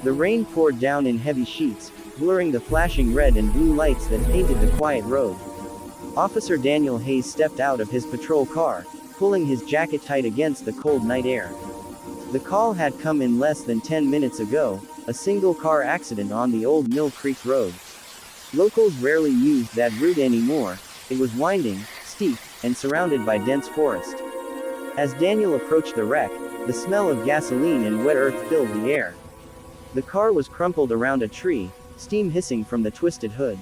The rain poured down in heavy sheets, blurring the flashing red and blue lights that painted the quiet road. Officer Daniel Hayes stepped out of his patrol car, pulling his jacket tight against the cold night air. The call had come in less than 10 minutes ago, a single-car accident on the old Mill Creek Road. Locals rarely used that route anymore. It was winding, steep, and surrounded by dense forest. As Daniel approached the wreck, the smell of gasoline and wet earth filled the air. The car was crumpled around a tree, steam hissing from the twisted hood.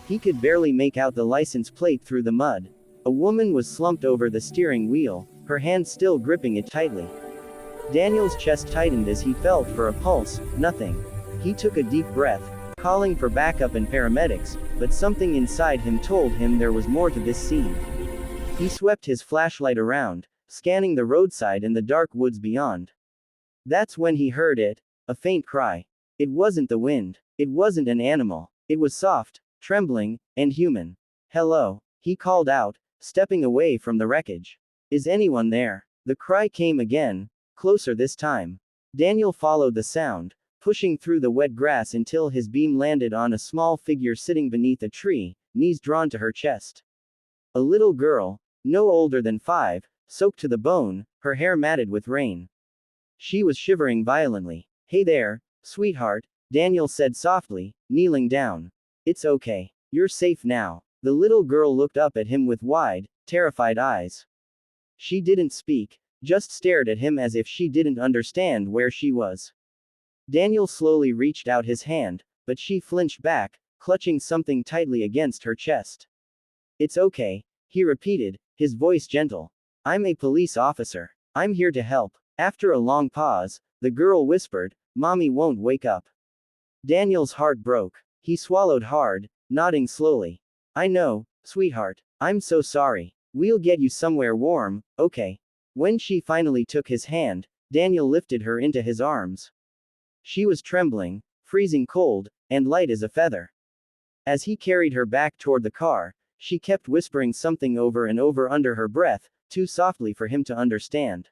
He could barely make out the license plate through the mud. A woman was slumped over the steering wheel, her hand still gripping it tightly. Daniel's chest tightened as he felt for a pulse. Nothing. He took a deep breath, calling for backup and paramedics, but something inside him told him there was more to this scene. He swept his flashlight around, scanning the roadside and the dark woods beyond. That's when he heard it, a faint cry. It wasn't the wind. It wasn't an animal. It was soft, trembling, and human. "Hello," he called out, stepping away from the wreckage. "Is anyone there?" The cry came again, closer this time. Daniel followed the sound, pushing through the wet grass until his beam landed on a small figure sitting beneath a tree, knees drawn to her chest. A little girl, no older than 5, soaked to the bone, her hair matted with rain. She was shivering violently. "Hey there, sweetheart," Daniel said softly, kneeling down. "It's okay. You're safe now." The little girl looked up at him with wide, terrified eyes. She didn't speak, just stared at him as if she didn't understand where she was. Daniel slowly reached out his hand, but she flinched back, clutching something tightly against her chest. "It's okay," he repeated, his voice gentle. "I'm a police officer. I'm here to help." After a long pause, the girl whispered, "Mommy won't wake up." Daniel's heart broke. He swallowed hard, nodding slowly. "I know, sweetheart. I'm so sorry. We'll get you somewhere warm, okay?" When she finally took his hand, Daniel lifted her into his arms. She was trembling, freezing cold, and light as a feather. As he carried her back toward the car, she kept whispering something over and over under her breath, too softly for him to understand.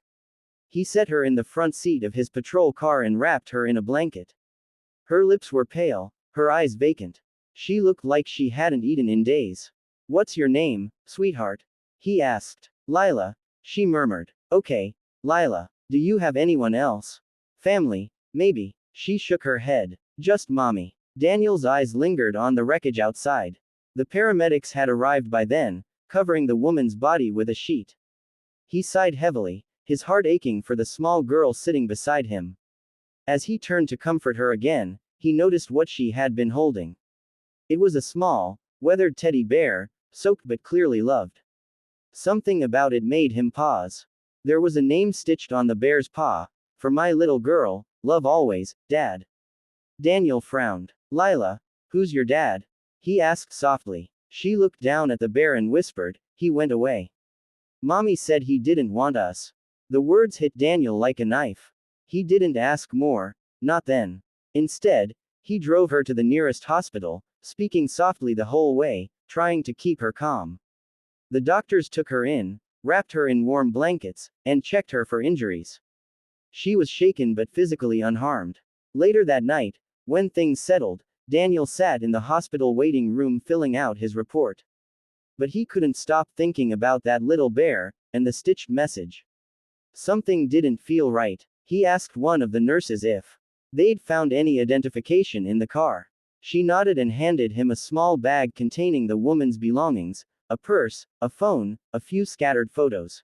He set her in the front seat of his patrol car and wrapped her in a blanket. Her lips were pale, her eyes vacant. She looked like she hadn't eaten in days. "What's your name, sweetheart?" he asked. "Lila," she murmured. "Okay, Lila. Do you have anyone else? Family, maybe?" She shook her head. "Just mommy." Daniel's eyes lingered on the wreckage outside. The paramedics had arrived by then, covering the woman's body with a sheet. He sighed heavily, his heart aching for the small girl sitting beside him. As he turned to comfort her again, he noticed what she had been holding. It was a small, weathered teddy bear, soaked but clearly loved. Something about it made him pause. There was a name stitched on the bear's paw. "For my little girl, love always, Dad." Daniel frowned. "Lila, who's your dad?" he asked softly. She looked down at the bear and whispered, "He went away. Mommy said he didn't want us." The words hit Daniel like a knife. He didn't ask more, not then. Instead, he drove her to the nearest hospital, speaking softly the whole way, trying to keep her calm. The doctors took her in, wrapped her in warm blankets, and checked her for injuries. She was shaken but physically unharmed. Later that night, when things settled, Daniel sat in the hospital waiting room filling out his report. But he couldn't stop thinking about that little bear, and the stitched message. Something didn't feel right. He asked one of the nurses if they'd found any identification in the car. She nodded and handed him a small bag containing the woman's belongings, a purse, a phone, a few scattered photos.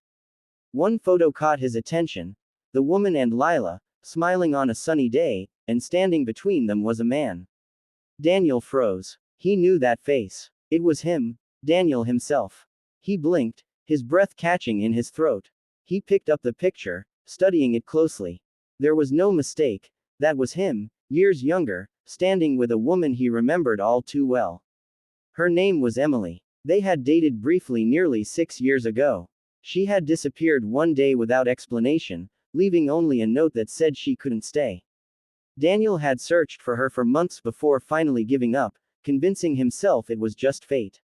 One photo caught his attention. The woman and Lila, smiling on a sunny day, and standing between them was a man. Daniel froze. He knew that face. It was him, Daniel himself. He blinked, his breath catching in his throat. He picked up the picture, studying it closely. There was no mistake. That was him, years younger, standing with a woman he remembered all too well. Her name was Emily. They had dated briefly nearly 6 years ago. She had disappeared one day without explanation, leaving only a note that said she couldn't stay. Daniel had searched for her for months before finally giving up, convincing himself it was just fate.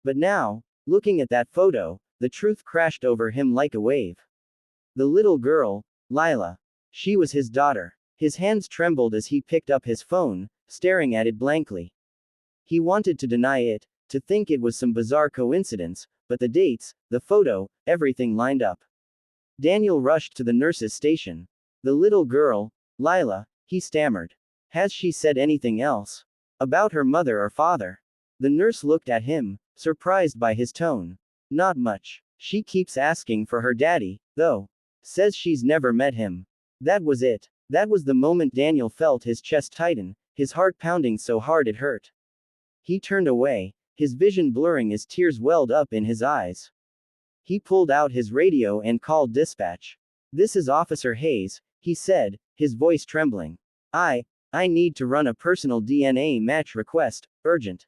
But now, looking at that photo, the truth crashed over him like a wave. The little girl, Lila. She was his daughter. His hands trembled as he picked up his phone, staring at it blankly. He wanted to deny it, to think it was some bizarre coincidence, but the dates, the photo, everything lined up. Daniel rushed to the nurse's station. The little girl, Lila, he stammered. Has she said anything else? About her mother or father? The nurse looked at him, surprised by his tone. Not much. She keeps asking for her daddy, though. Says she's never met him. That was it. That was the moment Daniel felt his chest tighten, his heart pounding so hard it hurt. He turned away, his vision blurring as tears welled up in his eyes. He pulled out his radio and called dispatch. This is Officer Hayes, he said, his voice trembling. I need to run a personal DNA match request, urgent.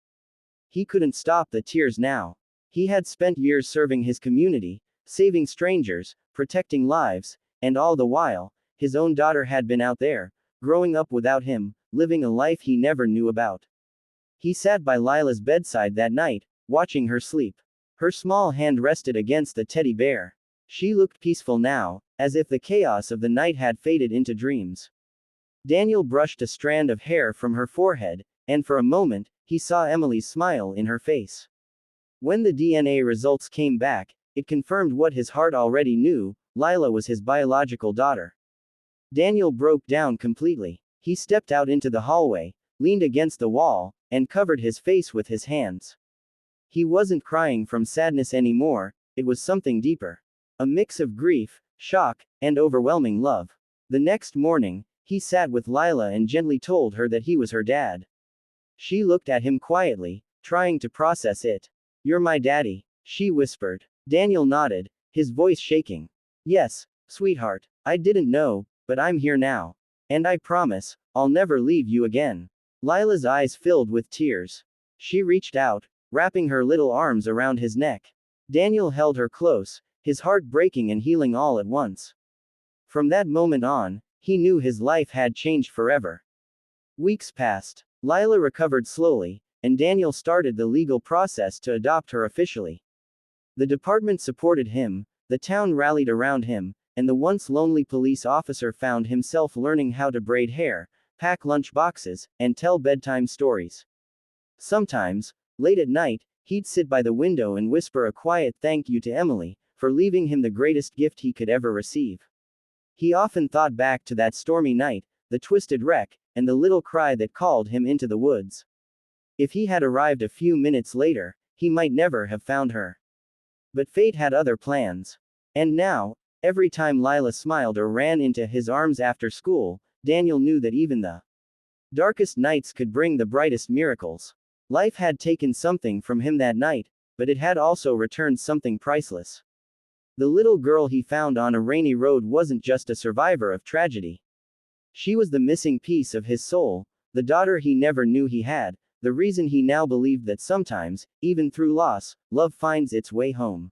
He couldn't stop the tears now. He had spent years serving his community, saving strangers, protecting lives, and all the while, his own daughter had been out there, growing up without him, living a life he never knew about. He sat by Lila's bedside that night, watching her sleep. Her small hand rested against the teddy bear. She looked peaceful now, as if the chaos of the night had faded into dreams. Daniel brushed a strand of hair from her forehead, and for a moment, he saw Emily's smile in her face. When the DNA results came back, it confirmed what his heart already knew: Lila was his biological daughter. Daniel broke down completely. He stepped out into the hallway, leaned against the wall, and covered his face with his hands. He wasn't crying from sadness anymore, it was something deeper. A mix of grief, shock, and overwhelming love. The next morning, he sat with Lila and gently told her that he was her dad. She looked at him quietly, trying to process it. You're my daddy, she whispered. Daniel nodded, his voice shaking. Yes, sweetheart, I didn't know, but I'm here now. And I promise, I'll never leave you again. Lila's eyes filled with tears. She reached out, wrapping her little arms around his neck. Daniel held her close, his heart breaking and healing all at once. From that moment on, he knew his life had changed forever. Weeks passed. Lila recovered slowly, and Daniel started the legal process to adopt her officially. The department supported him, the town rallied around him, and the once lonely police officer found himself learning how to braid hair, pack lunch boxes, and tell bedtime stories. Sometimes, late at night, he'd sit by the window and whisper a quiet thank you to Emily, for leaving him the greatest gift he could ever receive. He often thought back to that stormy night, the twisted wreck, and the little cry that called him into the woods. If he had arrived a few minutes later, he might never have found her. But fate had other plans. And now, every time Lila smiled or ran into his arms after school, Daniel knew that even the darkest nights could bring the brightest miracles. Life had taken something from him that night, but it had also returned something priceless. The little girl he found on a rainy road wasn't just a survivor of tragedy. She was the missing piece of his soul, the daughter he never knew he had, the reason he now believed that sometimes, even through loss, love finds its way home.